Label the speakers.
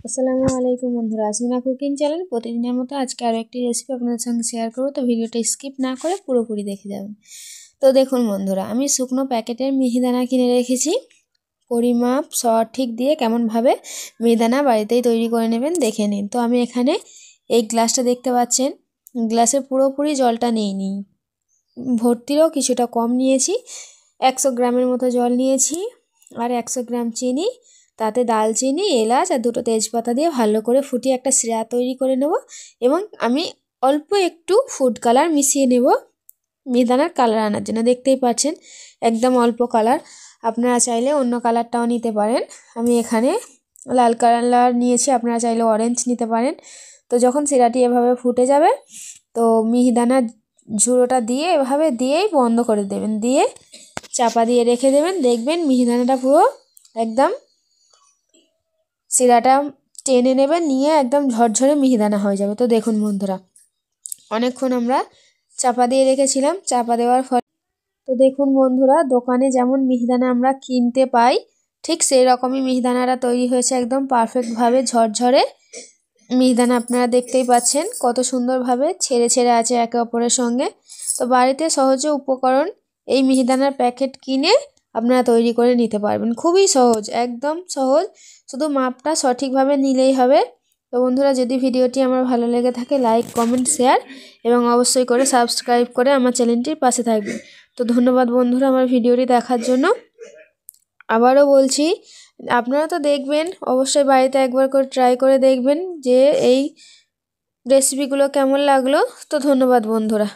Speaker 1: আসসালামু আলাইকুম বন্ধুরা, আসমিনা কুকিং চ্যানেল প্রতিদিনের মতো আজকে আরও একটি রেসিপি আপনাদের সঙ্গে শেয়ার করবো। তো ভিডিওটা স্কিপ না করে পুরোপুরি দেখে যাবেন। তো দেখুন বন্ধুরা, আমি শুকনো প্যাকেটের মিহিদানা কিনে রেখেছি। পরিমাপ সঠিক দিয়ে কেমনভাবে মিহিদানা বাড়িতেই তৈরি করে নেবেন দেখে নিন। তো আমি এখানে এই গ্লাসটা দেখতে পাচ্ছেন, গ্লাসে পুরোপুরি জলটা নিইনি, ভর্তিরও কিছুটা কম নিয়েছি। 100 গ্রামের মতো জল নিয়েছি আর 100 গ্রাম চিনি, তাতে দালচিনি, এলাচ আর দুটো তেজপাতা দিয়ে ভালো করে ফুটিয়ে একটা শিরা তৈরি করে নেব। এবং আমি অল্প একটু ফুড কালার মিশিয়ে নেব মিহিদানার কালার আনার জন্য। দেখতেই পাচ্ছেন একদম অল্প কালার, আপনারা চাইলে অন্য কালারটাও নিতে পারেন। আমি এখানে লাল কালার নিয়েছি, আপনারা চাইলে অরেঞ্জ নিতে পারেন। তো যখন শিরাটি এভাবে ফুটে যাবে, তো মিহিদানার ঝুড়োটা দিয়ে এভাবে দিয়েই বন্ধ করে দেবেন, দিয়ে চাপা দিয়ে রেখে দেবেন। দেখবেন মিহিদানাটা পুরো একদম শিরাটা টেনে নেবেন, নিয়ে একদম ঝরঝরে মিহিদানা হয়ে যাবে। তো দেখুন বন্ধুরা, অনেকক্ষণ আমরা চাপা দিয়ে রেখেছিলাম, চাপা দেওয়ার ফলে তো দেখুন বন্ধুরা, দোকানে যেমন মিহিদানা আমরা কিনতে পাই ঠিক সেই রকমই মিহিদানাটা তৈরি হয়েছে, একদম পারফেক্টভাবে ঝরঝরে মিহিদানা। আপনারা দেখতেই পাচ্ছেন কত সুন্দরভাবে ছেড়ে ছেড়ে আছে একে অপরের সঙ্গে। তো বাড়িতে সহজে উপকরণ এই মিহিদানার প্যাকেট কিনে আপনারা তৈরি করে নিতে পারবেন, খুবই সহজ, একদম সহজ, শুধু মাপটা সঠিকভাবে নিলেই হবে। তো বন্ধুরা, যদি ভিডিওটি আমার ভালো লেগে থাকে লাইক, কমেন্ট, শেয়ার এবং অবশ্যই করে সাবস্ক্রাইব করে আমার চ্যানেলটির পাশে থাকবেন। তো ধন্যবাদ বন্ধুরা আমার ভিডিওটি দেখার জন্য। আবারও বলছি, আপনারা তো দেখবেন, অবশ্যই বাড়িতে একবার করে ট্রাই করে দেখবেন যে এই রেসিপিগুলো কেমন লাগলো। তো ধন্যবাদ বন্ধুরা।